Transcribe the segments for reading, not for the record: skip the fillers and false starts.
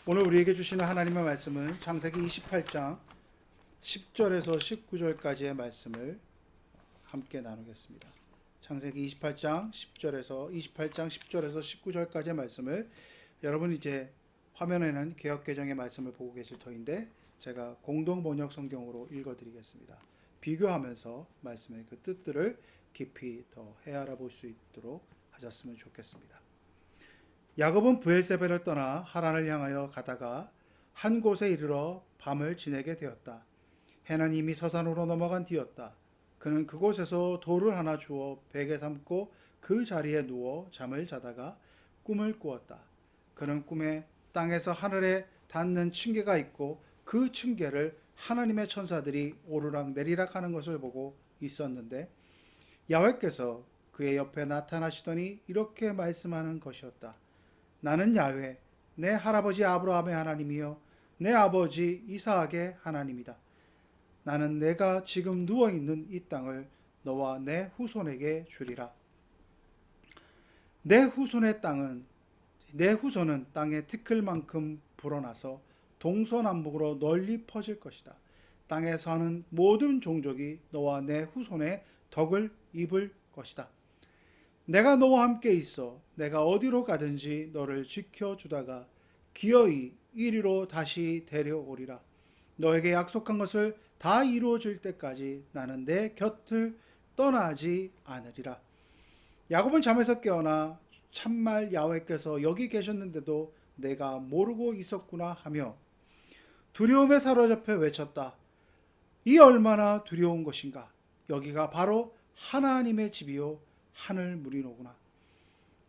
오늘 우리에게 주시는 하나님의 말씀은 창세기 28장 10절에서 19절까지의 말씀을 함께 나누겠습니다. 창세기 28장 10절에서 19절까지의 말씀을 여러분 이제 화면에는 개역개정의 말씀을 보고 계실 터인데 제가 공동 번역 성경으로 읽어드리겠습니다. 비교하면서 말씀의 그 뜻들을 깊이 더 헤아려 볼 수 있도록 하셨으면 좋겠습니다. 야곱은 브엘세바를 떠나 하란을 향하여 가다가 한 곳에 이르러 밤을 지내게 되었다. 해는 이미 서산으로 넘어간 뒤였다. 그는 그곳에서 돌을 하나 주워 베개 삼고 그 자리에 누워 잠을 자다가 꿈을 꾸었다. 그는 꿈에 땅에서 하늘에 닿는 층계가 있고 그 층계를 하나님의 천사들이 오르락 내리락 하는 것을 보고 있었는데 야훼께서 그의 옆에 나타나시더니 이렇게 말씀하는 것이었다. 나는 야훼, 내 할아버지 아브라함의 하나님이요 내 아버지 이삭의 하나님이다. 나는 내가 지금 누워있는 이 땅을 너와 내 후손에게 주리라. 내 후손은 땅의 티끌만큼 불어나서 동서남북으로 널리 퍼질 것이다. 땅에 사는 모든 종족이 너와 내 후손의 덕을 입을 것이다. 내가 너와 함께 있어 내가 어디로 가든지 너를 지켜주다가 기어이 이리로 다시 데려오리라. 너에게 약속한 것을 다 이루어질 때까지 나는 내 곁을 떠나지 않으리라. 야곱은 잠에서 깨어나 참말 야훼께서 여기 계셨는데도 내가 모르고 있었구나 하며 두려움에 사로잡혀 외쳤다. 이 얼마나 두려운 것인가. 여기가 바로 하나님의 집이요 하늘 무리노구나.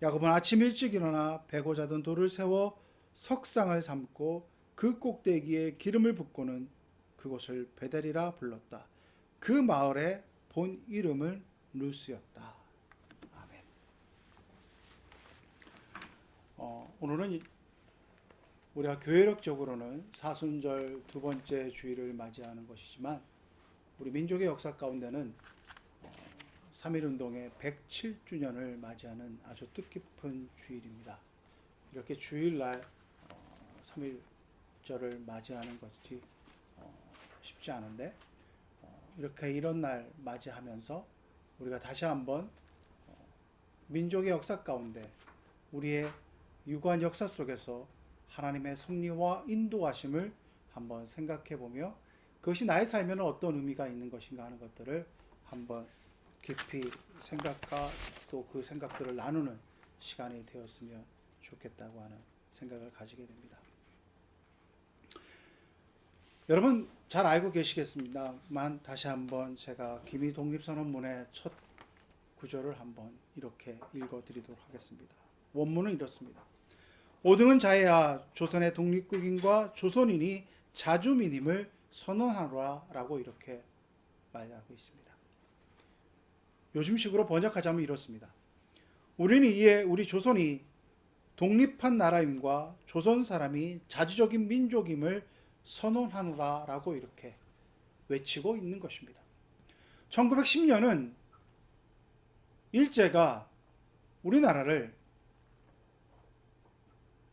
야곱은 아침 일찍 일어나 베고 자던 돌을 세워 석상을 삼고 그 꼭대기에 기름을 붓고는 그곳을 베델이라 불렀다. 그 마을의 본 이름은 루스였다. 아멘. 오늘은 우리가 교회력적으로는 사순절 두 번째 주일을 맞이하는 것이지만 우리 민족의 역사 가운데는 3.1운동의 107주년을 맞이하는 아주 뜻깊은 주일입니다. 이렇게 주일날 3.1절을 맞이하는 것이 쉽지 않은데 이렇게 이런 날 맞이하면서 우리가 다시 한번 민족의 역사 가운데 우리의 유구한 역사 속에서 하나님의 섭리와 인도하심을 한번 생각해 보며 그것이 나의 삶에는 어떤 의미가 있는 것인가 하는 것들을 한번 깊이 생각과 또 그 생각들을 나누는 시간이 되었으면 좋겠다고 하는 생각을 가지게 됩니다. 여러분 잘 알고 계시겠습니다만 다시 한번 제가 기미 독립선언문의 첫 구절을 한번 이렇게 읽어드리도록 하겠습니다. 원문은 이렇습니다. 오등은 자해야 조선의 독립국인과 조선인이 자주민임을 선언하노라 라고 이렇게 말하고 있습니다. 요즘식으로 번역하자면 이렇습니다. 우리는 이에 우리 조선이 독립한 나라임과 조선 사람이 자주적인 민족임을 선언하노라 라고 이렇게 외치고 있는 것입니다. 1910년은 일제가 우리나라를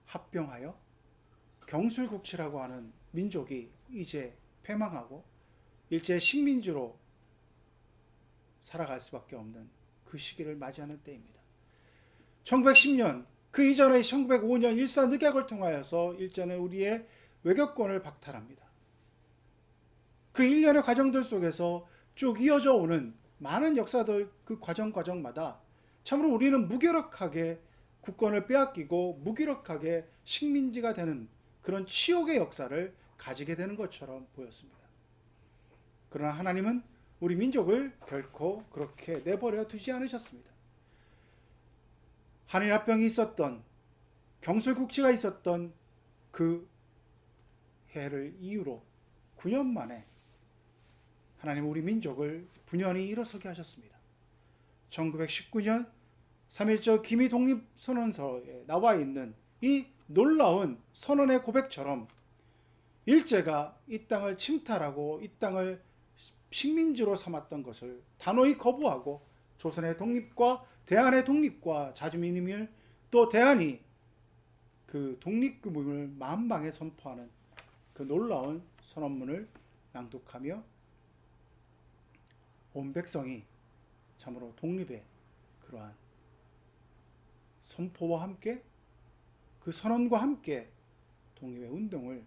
합병하여 경술국치라고 하는 민족이 이제 패망하고 일제의 식민지로 살아갈 수밖에 없는 그 시기를 맞이하는 때입니다. 1910년 그 이전에 1905년 일사늑약을 통하여서 일제는 우리의 외교권을 박탈합니다. 그 일련의 과정들 속에서 쭉 이어져 오는 많은 역사들 그 과정마다 참으로 우리는 무기력하게 국권을 빼앗기고 무기력하게 식민지가 되는 그런 치욕의 역사를 가지게 되는 것처럼 보였습니다. 그러나 하나님은 우리 민족을 결코 그렇게 내버려 두지 않으셨습니다. 한일합병이 있었던 경술국치가 있었던 그 해를 이유로 9년 만에 하나님 우리 민족을 분연히 일어서게 하셨습니다. 1919년 3.1절 기미 독립선언서에 나와 있는 이 놀라운 선언의 고백처럼 일제가 이 땅을 침탈하고 이 땅을 식민지로 삼았던 것을 단호히 거부하고 조선의 독립과 대한의 독립과 자주민임을 또 대한이 그 독립금을 만방에 선포하는 그 놀라운 선언문을 낭독하며 온 백성이 참으로 독립의 그러한 선포와 함께 그 선언과 함께 독립의 운동을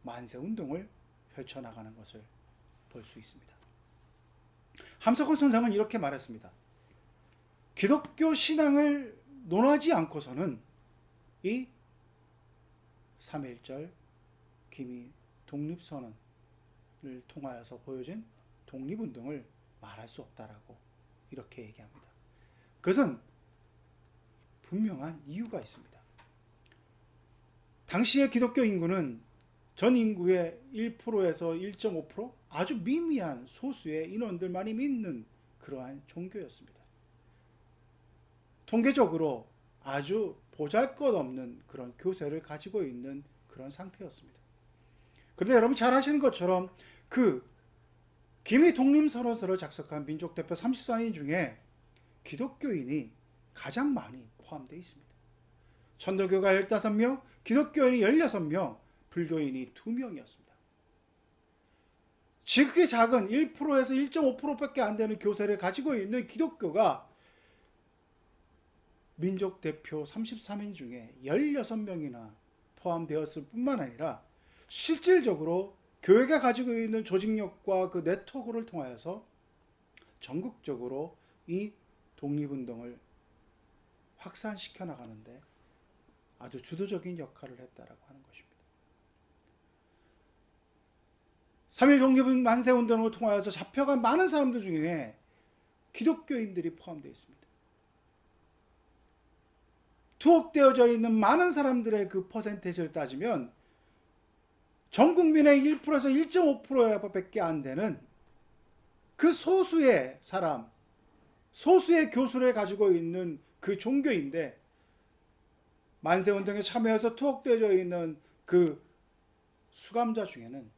만세 운동을 펼쳐나가는 것을 볼 수 있습니다. 함석헌 선생은 이렇게 말했습니다. 기독교 신앙을 논하지 않고서는 이 3.1절 기미 독립선언을 통하여서 보여진 독립운동을 말할 수 없다라고 이렇게 얘기합니다. 그것은 분명한 이유가 있습니다. 당시의 기독교 인구는 전 인구의 1%에서 1.5% 아주 미미한 소수의 인원들만이 믿는 그러한 종교였습니다. 통계적으로 아주 보잘것없는 그런 교세를 가지고 있는 그런 상태였습니다. 그런데 여러분 잘 아시는 것처럼 그 기미 독립선언서를 작성한 민족대표 34인 중에 기독교인이 가장 많이 포함되어 있습니다. 천도교가 15명, 기독교인이 16명, 불교인이 2명이었습니다. 지극히 작은 1%에서 1.5%밖에 안 되는 교세를 가지고 있는 기독교가 민족 대표 33인 중에 16명이나 포함되었을 뿐만 아니라 실질적으로 교회가 가지고 있는 조직력과 그 네트워크를 통하여서 전국적으로 이 독립운동을 확산시켜 나가는데 아주 주도적인 역할을 했다라고 하는 것입니다. 3.1 독립 만세 운동을 통하여서 잡혀간 많은 사람들 중에 기독교인들이 포함되어 있습니다. 투옥되어져 있는 많은 사람들의 그 퍼센테이지를 따지면 전 국민의 1%에서 1.5%밖에 안 되는 그 소수의 사람, 소수의 교수를 가지고 있는 그 종교인데 만세운동에 참여해서 투옥되어져 있는 그 수감자 중에는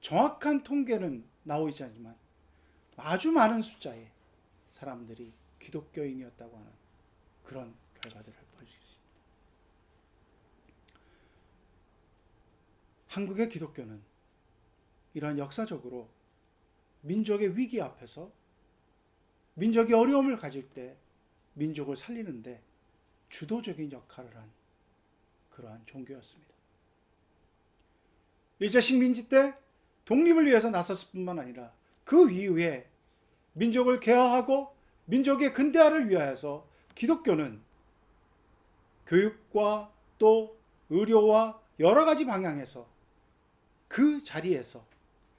정확한 통계는 나오지 않지만 아주 많은 숫자의 사람들이 기독교인이었다고 하는 그런 결과들을 볼 수 있습니다. 한국의 기독교는 이러한 역사적으로 민족의 위기 앞에서 민족이 어려움을 가질 때 민족을 살리는데 주도적인 역할을 한 그러한 종교였습니다. 일제 식민지 때 독립을 위해서 나섰을 뿐만 아니라 그 이후에 민족을 개화하고 민족의 근대화를 위하여서 기독교는 교육과 또 의료와 여러 가지 방향에서 그 자리에서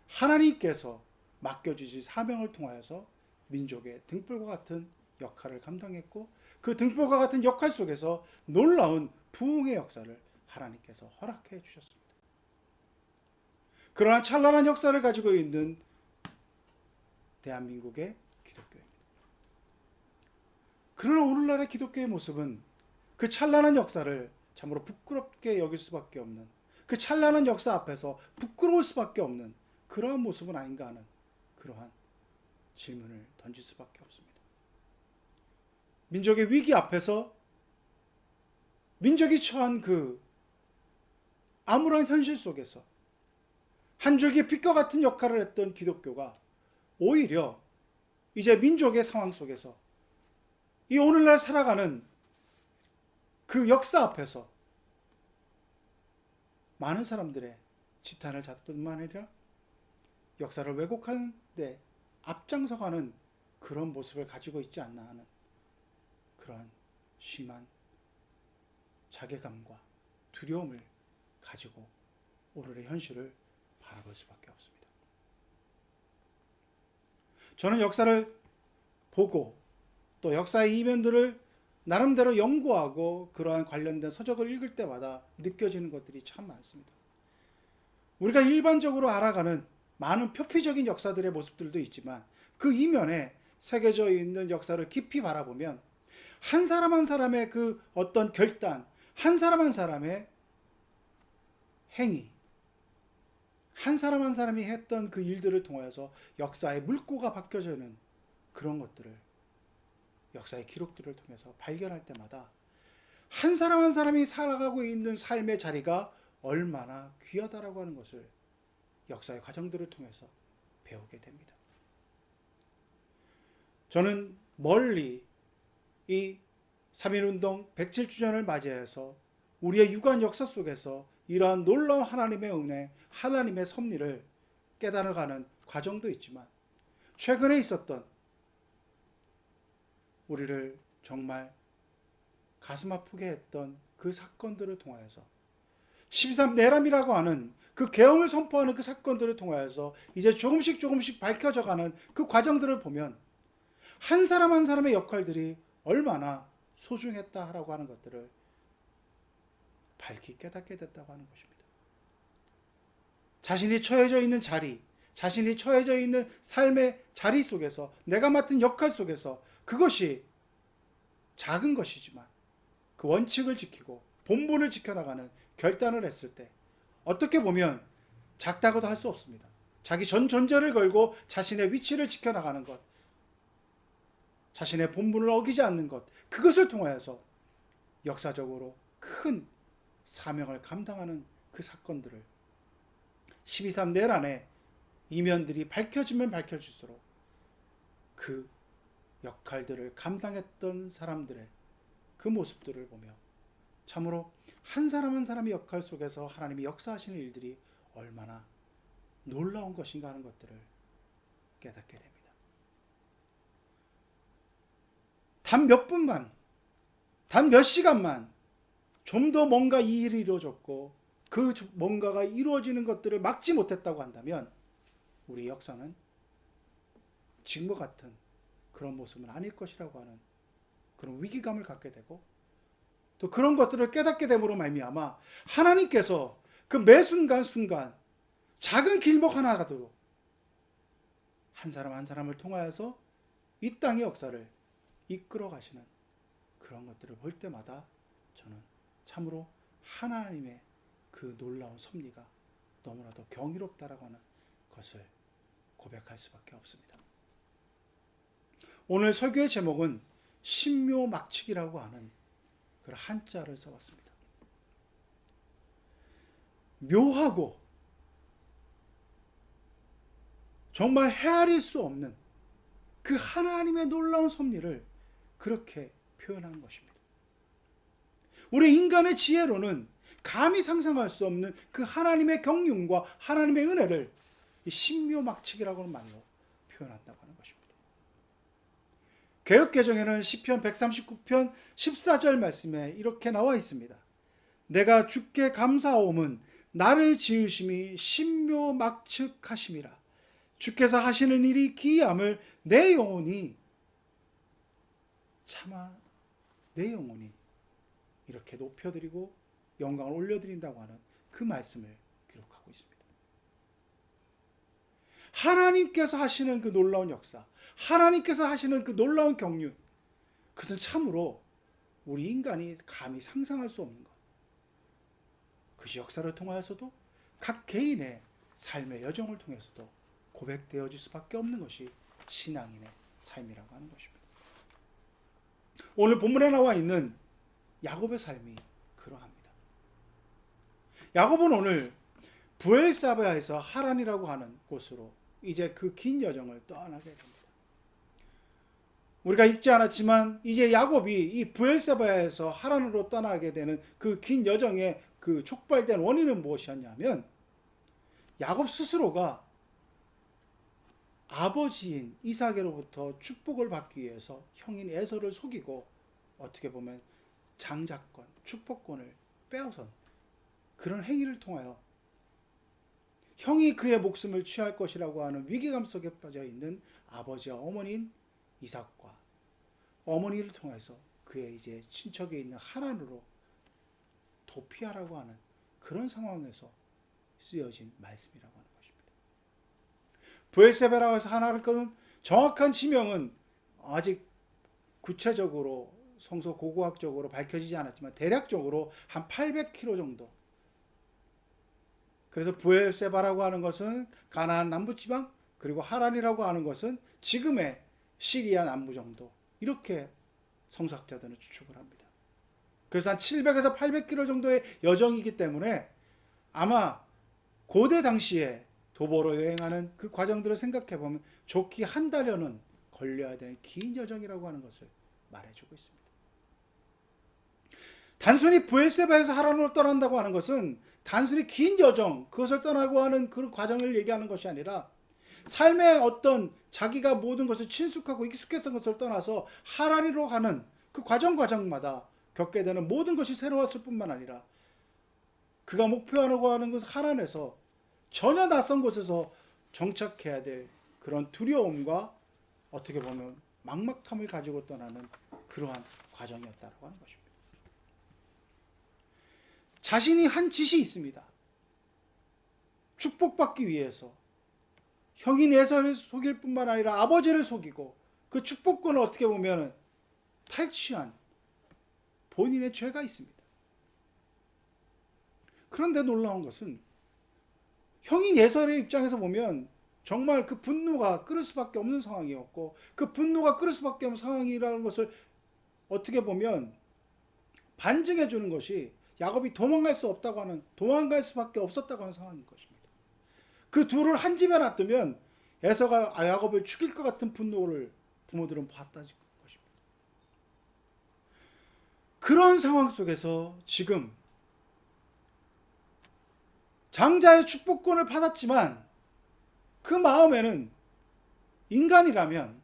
하나님께서 맡겨주신 사명을 통하여서 민족의 등불과 같은 역할을 감당했고 그 등불과 같은 역할 속에서 놀라운 부흥의 역사를 하나님께서 허락해 주셨습니다. 그러한 찬란한 역사를 가지고 있는 대한민국의 기독교입니다. 그러나 오늘날의 기독교의 모습은 그 찬란한 역사를 참으로 부끄럽게 여길 수밖에 없는, 그 찬란한 역사 앞에서 부끄러울 수밖에 없는 그러한 모습은 아닌가 하는 그러한 질문을 던질 수밖에 없습니다. 민족의 위기 앞에서 민족이 처한 그 암울한 현실 속에서 한 줄기의 빛과 같은 역할을 했던 기독교가 오히려 이제 민족의 상황 속에서 이 오늘날 살아가는 그 역사 앞에서 많은 사람들의 지탄을 잣을 뿐만 아니라 역사를 왜곡하는 데 앞장서가는 그런 모습을 가지고 있지 않나 하는 그러한 심한 자괴감과 두려움을 가지고 오늘의 현실을 바라볼 수밖에 없습니다. 저는 역사를 보고 또 역사의 이면들을 나름대로 연구하고 그러한 관련된 서적을 읽을 때마다 느껴지는 것들이 참 많습니다. 우리가 일반적으로 알아가는 많은 표피적인 역사들의 모습들도 있지만 그 이면에 새겨져 있는 역사를 깊이 바라보면 한 사람 한 사람의 그 어떤 결단, 한 사람 한 사람의 행위, 한 사람 한 사람이 했던 그 일들을 통해서 역사의 물꼬가 박혀져 있는 그런 것들을 역사의 기록들을 통해서 발견할 때마다 한 사람 한 사람이 살아가고 있는 삶의 자리가 얼마나 귀하다라고 하는 것을 역사의 과정들을 통해서 배우게 됩니다. 저는 멀리 이 3.1운동 107주년을 맞이해서 우리의 유관 역사 속에서 이러한 놀라운 하나님의 은혜, 하나님의 섭리를 깨달아가는 과정도 있지만 최근에 있었던 우리를 정말 가슴 아프게 했던 그 사건들을 통하여서 12.3 내람이라고 하는 그 계엄을 선포하는 그 사건들을 통하여서 이제 조금씩 밝혀져가는 그 과정들을 보면 한 사람 한 사람의 역할들이 얼마나 소중했다라고 하는 것들을 밝히 깨닫게 됐다고 하는 것입니다. 자신이 처해져 있는 자리, 자신이 처해져 있는 삶의 자리 속에서 내가 맡은 역할 속에서 그것이 작은 것이지만 그 원칙을 지키고 본분을 지켜나가는 결단을 했을 때 어떻게 보면 작다고도 할 수 없습니다. 자기 전전제를 걸고 자신의 위치를 지켜나가는 것, 자신의 본분을 어기지 않는 것, 그것을 통하여서 역사적으로 큰 사명을 감당하는 그 사건들을 12.3 내란의 이면들이 밝혀지면 밝혀질수록 그 역할들을 감당했던 사람들의 그 모습들을 보며 참으로 한 사람 한 사람의 역할 속에서 하나님이 역사하시는 일들이 얼마나 놀라운 것인가 하는 것들을 깨닫게 됩니다. 단 몇 분만, 단 몇 시간만 좀 더 뭔가 이 일이 이루어졌고 그 뭔가가 이루어지는 것들을 막지 못했다고 한다면 우리 역사는 지금과 같은 그런 모습은 아닐 것이라고 하는 그런 위기감을 갖게 되고 또 그런 것들을 깨닫게 됨으로 말미암아 하나님께서 그 매 순간 작은 길목 하나라도 한 사람 한 사람을 통하여서 이 땅의 역사를 이끌어 가시는 그런 것들을 볼 때마다 저는 참으로 하나님의 그 놀라운 섭리가 너무나도 경이롭다라고 하는 것을 고백할 수밖에 없습니다. 오늘 설교의 제목은 신묘막측이라고 하는 그런 한자를 써봤습니다. 묘하고 정말 헤아릴 수 없는 그 하나님의 놀라운 섭리를 그렇게 표현한 것입니다. 우리 인간의 지혜로는 감히 상상할 수 없는 그 하나님의 경륜과 하나님의 은혜를 신묘막측이라고 하는 말로 표현한다고 하는 것입니다. 개역개정에는 시편 139편 14절 말씀에 이렇게 나와 있습니다. 내가 주께 감사하옴은 나를 지으심이 신묘막측하심이라. 주께서 하시는 일이 기이함을 내 영혼이 차마 내 영혼이 이렇게 높여드리고 영광을 올려드린다고 하는 그 말씀을 기록하고 있습니다. 하나님께서 하시는 그 놀라운 역사, 하나님께서 하시는 그 놀라운 경륜, 그것은 참으로 우리 인간이 감히 상상할 수 없는 것. 그것이 역사를 통하여서도 각 개인의 삶의 여정을 통해서도 고백되어질 수밖에 없는 것이 신앙인의 삶이라고 하는 것입니다. 오늘 본문에 나와 있는 야곱의 삶이 그러합니다. 야곱은 오늘 브엘사바에서 하란이라고 하는 곳으로 이제 그 긴 여정을 떠나게 됩니다. 우리가 읽지 않았지만 이제 야곱이 이 브엘사바에서 하란으로 떠나게 되는 그 긴 여정의 그 촉발된 원인은 무엇이었냐면 야곱 스스로가 아버지인 이삭으로부터 축복을 받기 위해서 형인 에서를 속이고 어떻게 보면 장자권, 축복권을 빼앗은 그런 행위를 통하여 형이 그의 목숨을 취할 것이라고 하는 위기감 속에 빠져 있는 아버지와 어머니인 이삭과 어머니를 통해서 그의 이제 친척에 있는 하란으로 도피하라고 하는 그런 상황에서 쓰여진 말씀이라고 하는 것입니다. 브엘세바라고 해서 하나를 끄는 정확한 지명은 아직 구체적으로 성서 고고학적으로 밝혀지지 않았지만 대략적으로 한 800km 정도. 그래서 브엘세바라고 하는 것은 가나안 남부지방, 그리고 하란이라고 하는 것은 지금의 시리아 남부 정도, 이렇게 성서학자들은 추측을 합니다. 그래서 한 700에서 800km 정도의 여정이기 때문에 아마 고대 당시에 도보로 여행하는 그 과정들을 생각해 보면 좋게 한 달여는 걸려야 되는 긴 여정이라고 하는 것을 말해주고 있습니다. 단순히 브엘세바에서 하란으로 떠난다고 하는 것은 단순히 긴 여정, 그것을 떠나고 하는 그 과정을 얘기하는 것이 아니라 삶의 어떤 자기가 모든 것을 친숙하고 익숙했던 것을 떠나서 하란으로 가는 그 과정마다 겪게 되는 모든 것이 새로웠을 뿐만 아니라 그가 목표하려고 하는 것은 하란에서 전혀 낯선 곳에서 정착해야 될 그런 두려움과 어떻게 보면 막막함을 가지고 떠나는 그러한 과정이었다고 하는 것입니다. 자신이 한 짓이 있습니다. 축복받기 위해서 형인 에서를 속일 뿐만 아니라 아버지를 속이고 그 축복권을 어떻게 보면 탈취한 본인의 죄가 있습니다. 그런데 놀라운 것은 형인 예설의 입장에서 보면 정말 그 분노가 끓을 수밖에 없는 상황이었고, 그 분노가 끓을 수밖에 없는 상황이라는 것을 어떻게 보면 반증해 주는 것이 야곱이 도망갈 수밖에 없었다고 하는 상황인 것입니다. 그 둘을 한 집에 놔두면 에서가 야곱을 죽일 것 같은 분노를 부모들은 봤다는 것입니다. 그런 상황 속에서 지금 장자의 축복권을 받았지만 그 마음에는 인간이라면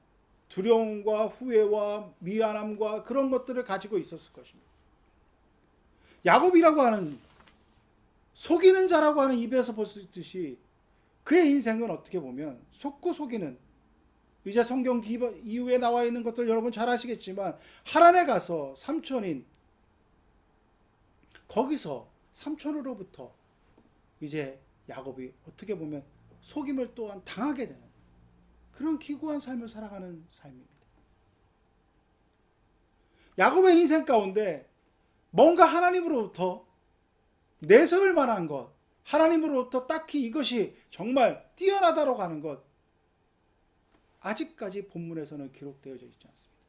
두려움과 후회와 미안함과 그런 것들을 가지고 있었을 것입니다. 야곱이라고 하는 속이는 자라고 하는 입에서 볼 수 있듯이 그의 인생은 어떻게 보면 속고 속이는, 이제 성경 이후에 나와 있는 것들 여러분 잘 아시겠지만 하란에 가서 삼촌인 거기서 삼촌으로부터 이제 야곱이 어떻게 보면 속임을 또한 당하게 되는 그런 기구한 삶을 살아가는 삶입니다. 야곱의 인생 가운데 뭔가 하나님으로부터 내세울 만한 것, 하나님으로부터 딱히 이것이 정말 뛰어나다라고 하는 것, 아직까지 본문에서는 기록되어져 있지 않습니다.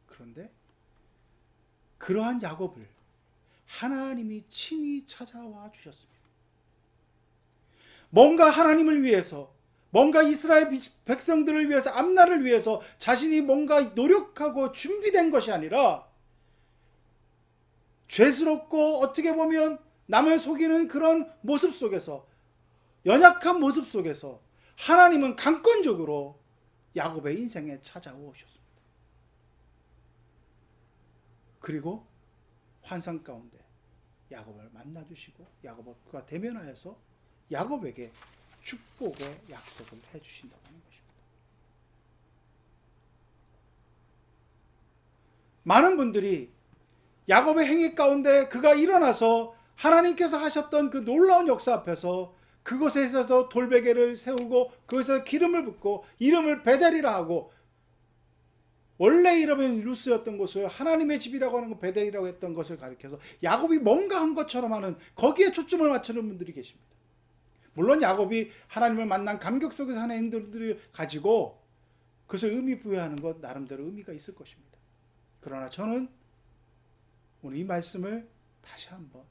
그런데 그러한 야곱을 하나님이 친히 찾아와 주셨습니다. 뭔가 하나님을 위해서, 뭔가 이스라엘 백성들을 위해서, 앞날을 위해서 자신이 뭔가 노력하고 준비된 것이 아니라 죄스럽고 어떻게 보면 남을 속이는 그런 모습 속에서, 연약한 모습 속에서 하나님은 강권적으로 야곱의 인생에 찾아오셨습니다. 그리고 환상 가운데 야곱을 만나주시고 야곱과 대면하여서 야곱에게 축복의 약속을 해주신다고 하는 것입니다. 많은 분들이 야곱의 행위 가운데 그가 일어나서 하나님께서 하셨던 그 놀라운 역사 앞에서 그곳에 있어서 돌베개를 세우고 그것에서 기름을 붓고 이름을 베델이라 하고, 원래 이름은 루스였던 곳을 하나님의 집이라고 하는 것, 베델이라고 했던 것을 가리켜서 야곱이 뭔가 한 것처럼 하는, 거기에 초점을 맞추는 분들이 계십니다. 물론 야곱이 하나님을 만난 감격 속에서 하는 행동들을 가지고 그것을 의미 부여하는 것 나름대로 의미가 있을 것입니다. 그러나 저는 오늘 이 말씀을 다시 한번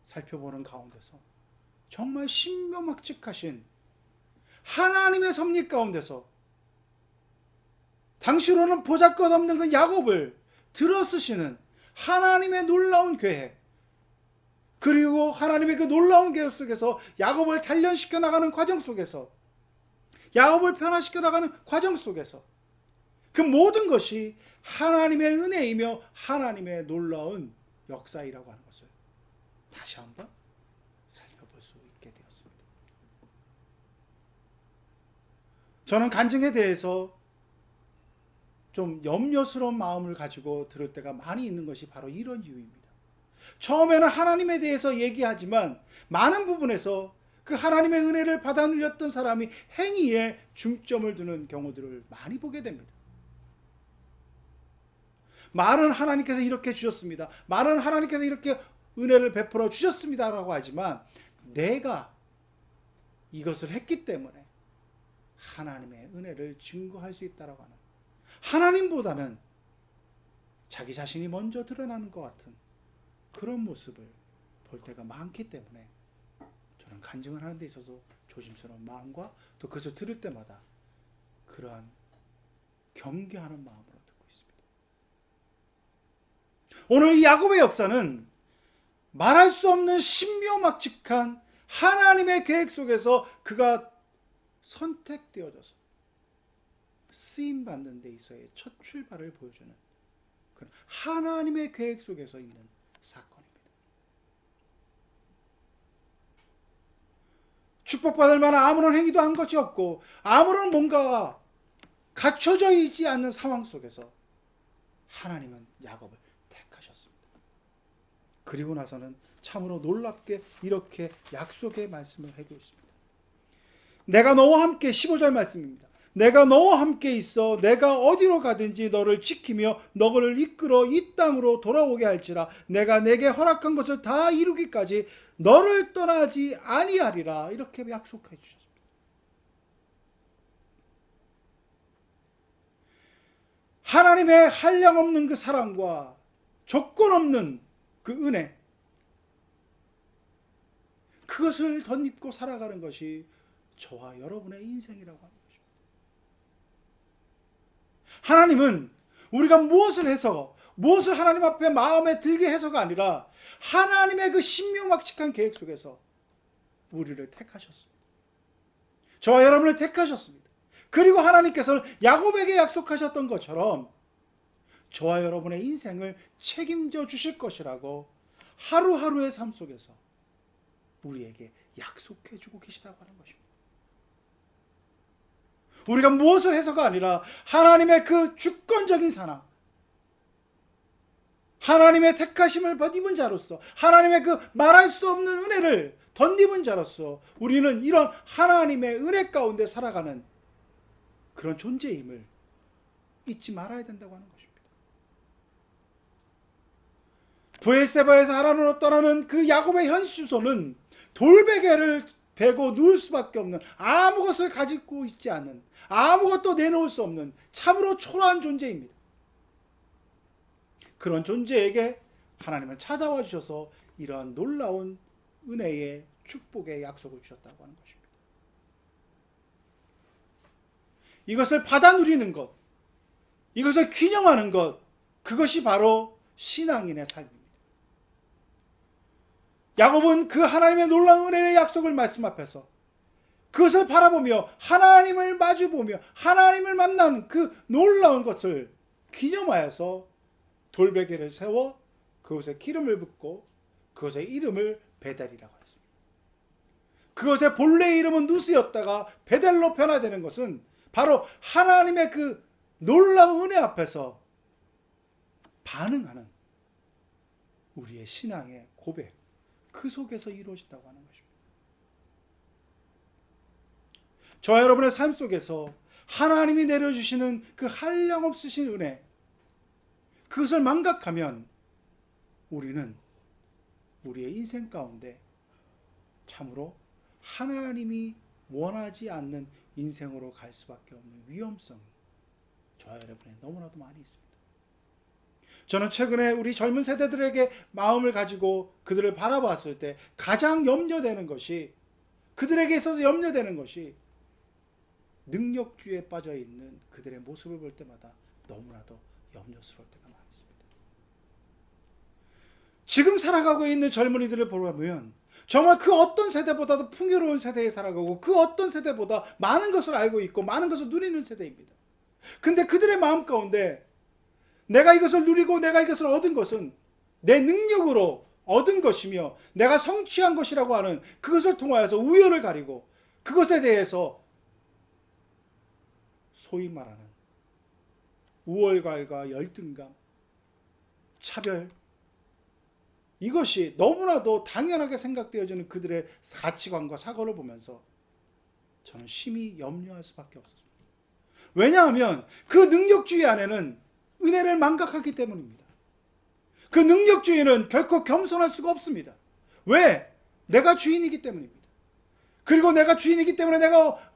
살펴보는 가운데서 정말 신묘막측하신 하나님의 섭리 가운데서 당시로는 보잘것없는 그 야곱을 들어쓰시는 하나님의 놀라운 계획, 그리고 하나님의 그 놀라운 계획 속에서 야곱을 단련시켜 나가는 과정 속에서, 야곱을 변화시켜 나가는 과정 속에서 그 모든 것이 하나님의 은혜이며 하나님의 놀라운 역사이라고 하는 것을 다시 한번 살펴볼 수 있게 되었습니다. 저는 간증에 대해서 좀 염려스러운 마음을 가지고 들을 때가 많이 있는 것이 바로 이런 이유입니다. 처음에는 하나님에 대해서 얘기하지만 많은 부분에서 그 하나님의 은혜를 받아 누렸던 사람이 행위에 중점을 두는 경우들을 많이 보게 됩니다. 말은 하나님께서 이렇게 주셨습니다, 말은 하나님께서 이렇게 은혜를 베풀어 주셨습니다라고 하지만 내가 이것을 했기 때문에 하나님의 은혜를 증거할 수 있다라고 하는, 하나님보다는 자기 자신이 먼저 드러나는 것 같은 그런 모습을 볼 때가 많기 때문에 저는 간증을 하는 데 있어서 조심스러운 마음과 또 그것을 들을 때마다 그러한 경계하는 마음으로 듣고 있습니다. 오늘 이 야곱의 역사는 말할 수 없는 신묘막측한 하나님의 계획 속에서 그가 선택되어져서 쓰임받는 데 있어의 첫 출발을 보여주는 그런 하나님의 계획 속에서 있는 사건입니다. 축복받을 만한 아무런 행위도 한 것이 없고 아무런 뭔가가 갖춰져 있지 않는 상황 속에서 하나님은 야곱을 택하셨습니다. 그리고 나서는 참으로 놀랍게 이렇게 약속의 말씀을 하고 있습니다. 내가 너와 함께 15절 말씀입니다. 내가 너와 함께 있어 내가 어디로 가든지 너를 지키며 너를 이끌어 이 땅으로 돌아오게 할지라 내가 내게 허락한 것을 다 이루기까지 너를 떠나지 아니하리라 이렇게 약속해 주셨습니다. 하나님의 한량없는 그 사랑과 조건 없는 그 은혜 그것을 덧입고 살아가는 것이 저와 여러분의 인생이라고 합니다. 하나님은 우리가 무엇을 해서 무엇을 하나님 앞에 마음에 들게 해서가 아니라 하나님의 그 신묘막측한 계획 속에서 우리를 택하셨습니다. 저와 여러분을 택하셨습니다. 그리고 하나님께서는 야곱에게 약속하셨던 것처럼 저와 여러분의 인생을 책임져 주실 것이라고 하루하루의 삶 속에서 우리에게 약속해 주고 계시다고 하는 것입니다. 우리가 무엇을 해서가 아니라 하나님의 그 주권적인 사랑, 하나님의 택하심을 입은 자로서 하나님의 그 말할 수 없는 은혜를 덧입은 자로서 우리는 이런 하나님의 은혜 가운데 살아가는 그런 존재임을 잊지 말아야 된다고 하는 것입니다. 브엘세바에서 하란으로 떠나는 그 야곱의 현수소는 돌베개를 베고 누울 수밖에 없는 아무 것을 가지고 있지 않는 아무것도 내놓을 수 없는 참으로 초라한 존재입니다. 그런 존재에게 하나님은 찾아와 주셔서 이러한 놀라운 은혜의 축복의 약속을 주셨다고 하는 것입니다. 이것을 받아 누리는 것, 이것을 기념하는 것, 그것이 바로 신앙인의 삶입니다. 야곱은 그 하나님의 놀라운 은혜의 약속을 말씀 앞에서 그것을 바라보며 하나님을 마주보며 하나님을 만난 그 놀라운 것을 기념하여서 돌베개를 세워 그것에 기름을 붓고 그것의 이름을 베델이라고 했습니다. 그것의 본래 이름은 누스였다가 베델로 변화되는 것은 바로 하나님의 그 놀라운 은혜 앞에서 반응하는 우리의 신앙의 고백, 그 속에서 이루어진다고 하는 것입니다. 저와 여러분의 삶 속에서 하나님이 내려주시는 그 한량없으신 은혜, 그것을 망각하면 우리는 우리의 인생 가운데 참으로 하나님이 원하지 않는 인생으로 갈 수밖에 없는 위험성이 저와 여러분의 너무나도 많이 있습니다. 저는 최근에 우리 젊은 세대들에게 마음을 가지고 그들을 바라봤을 때 가장 염려되는 것이, 그들에게 있어서 염려되는 것이 능력주의에 빠져있는 그들의 모습을 볼 때마다 너무나도 염려스러울 때가 많습니다. 지금 살아가고 있는 젊은이들을 보면 정말 그 어떤 세대보다도 풍요로운 세대에 살아가고 그 어떤 세대보다 많은 것을 알고 있고 많은 것을 누리는 세대입니다. 근데 그들의 마음 가운데 내가 이것을 누리고 내가 이것을 얻은 것은 내 능력으로 얻은 것이며 내가 성취한 것이라고 하는 그것을 통하여서 우열을 가리고 그것에 대해서 소위 말하는 우월감과 열등감, 차별, 이것이 너무나도 당연하게 생각되어지는 그들의 가치관과 사고를 보면서 저는 심히 염려할 수밖에 없었습니다. 왜냐하면 그 능력주의 안에는 은혜를 망각하기 때문입니다. 그 능력주의는 결코 겸손할 수가 없습니다. 왜? 내가 주인이기 때문입니다. 그리고 내가 주인이기 때문에 내가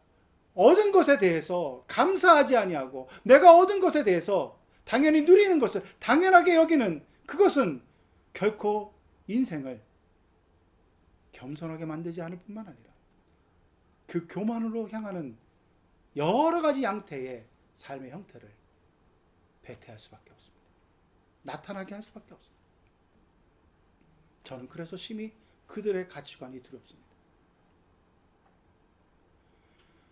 얻은 것에 대해서 감사하지 아니하고 내가 얻은 것에 대해서 당연히 누리는 것을 당연하게 여기는 그것은 결코 인생을 겸손하게 만들지 않을 뿐만 아니라 그 교만으로 향하는 여러 가지 양태의 삶의 형태를 배태할 수밖에 없습니다. 나타나게 할 수밖에 없습니다. 저는 그래서 심히 그들의 가치관이 두렵습니다.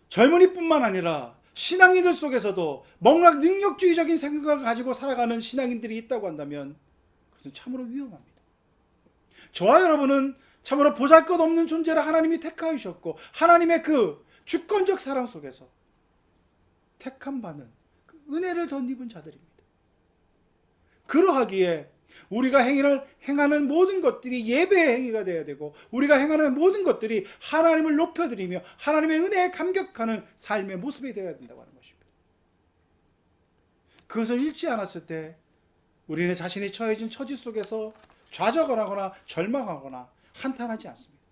젊은이뿐만 아니라 신앙인들 속에서도 뭔가 능력주의적인 생각을 가지고 살아가는 신앙인들이 있다고 한다면 그것은 참으로 위험합니다. 저와 여러분은 참으로 보잘것없는 존재를 하나님이 택하셨고 하나님의 그 주권적 사랑 속에서 택함 받는 그 은혜를 덧입은 자들입니다. 그러하기에 우리가 행하는 모든 것들이 예배의 행위가 되어야 되고 우리가 행하는 모든 것들이 하나님을 높여드리며 하나님의 은혜에 감격하는 삶의 모습이 되어야 된다고 하는 것입니다. 그것을 잃지 않았을 때 우리는 자신이 처해진 처지 속에서 좌절하거나 절망하거나 한탄하지 않습니다.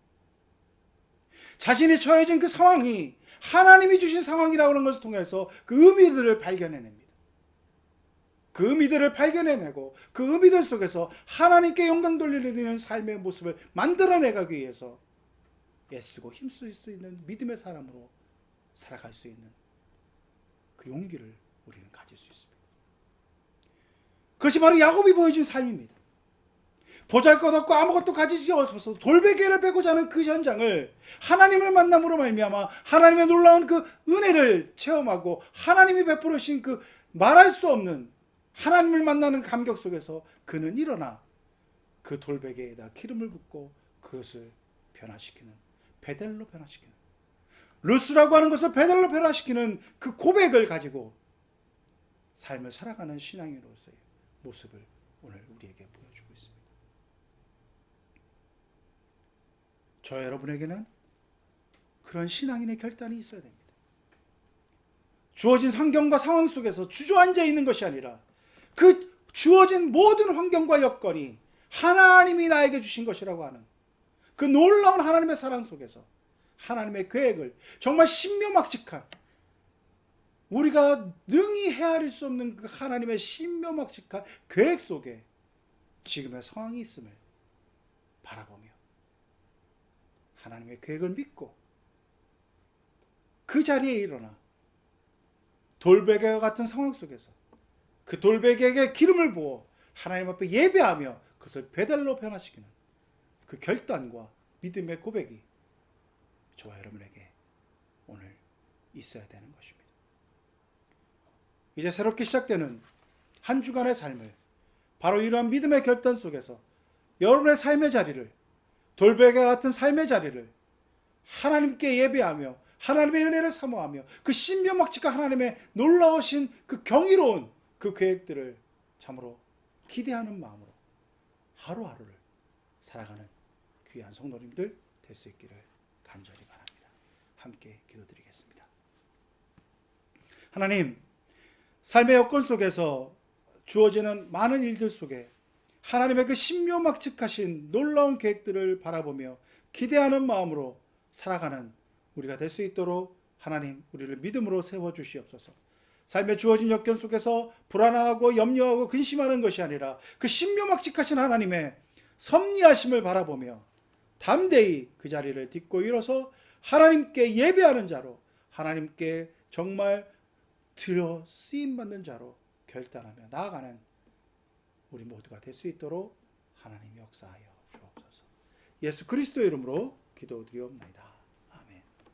자신이 처해진 그 상황이 하나님이 주신 상황이라고 하는 것을 통해서 그 의미들을 발견해냅니다. 그 의미들을 발견해내고 그 의미들 속에서 하나님께 영광 돌리는 삶의 모습을 만들어내가기 위해서 애쓰고 힘쓸 수 있는 믿음의 사람으로 살아갈 수 있는 그 용기를 우리는 가질 수 있습니다. 그것이 바로 야곱이 보여준 삶입니다. 보잘것없고 아무것도 가지지 없어서 돌베개를 베고자 하는 그 현장을 하나님을 만남으로 말미암아 하나님의 놀라운 그 은혜를 체험하고 하나님이 베풀어 주신 그 말할 수 없는 하나님을 만나는 감격 속에서 그는 일어나 그 돌베개에다 기름을 붓고 그것을 변화시키는, 베델로 변화시키는, 루스라고 하는 것을 베델로 변화시키는 그 고백을 가지고 삶을 살아가는 신앙인으로서의 모습을 오늘 우리에게 보여주고 있습니다. 저 여러분에게는 그런 신앙인의 결단이 있어야 됩니다. 주어진 환경과 상황 속에서 주저앉아 있는 것이 아니라 그 주어진 모든 환경과 여건이 하나님이 나에게 주신 것이라고 하는 그 놀라운 하나님의 사랑 속에서 하나님의 계획을 정말 신묘막측한 우리가 능히 헤아릴 수 없는 그 하나님의 신묘막측한 계획 속에 지금의 상황이 있음을 바라보며 하나님의 계획을 믿고 그 자리에 일어나 돌베개와 같은 상황 속에서 그 돌베개에게 기름을 부어 하나님 앞에 예배하며 그것을 베델로 변화시키는 그 결단과 믿음의 고백이 저와 여러분에게 오늘 있어야 되는 것입니다. 이제 새롭게 시작되는 한 주간의 삶을 바로 이러한 믿음의 결단 속에서 여러분의 삶의 자리를, 돌베개와 같은 삶의 자리를 하나님께 예배하며 하나님의 은혜를 사모하며 그 신묘막측한 하나님의 놀라우신 그 경이로운 그 계획들을 참으로 기대하는 마음으로 하루하루를 살아가는 귀한 성도님들 될 수 있기를 간절히 바랍니다. 함께 기도드리겠습니다. 하나님, 삶의 여건 속에서 주어지는 많은 일들 속에 하나님의 그 신묘막측하신 놀라운 계획들을 바라보며 기대하는 마음으로 살아가는 우리가 될 수 있도록 하나님 우리를 믿음으로 세워주시옵소서. 삶에 주어진 여건 속에서 불안하고 염려하고 근심하는 것이 아니라 그 신묘막측하신 하나님의 섭리하심을 바라보며 담대히 그 자리를 딛고 일어서 하나님께 예배하는 자로, 하나님께 정말 드려 쓰임받는 자로 결단하며 나아가는 우리 모두가 될 수 있도록 하나님 역사하여 주옵소서. 예수 그리스도의 이름으로 기도드리옵나이다.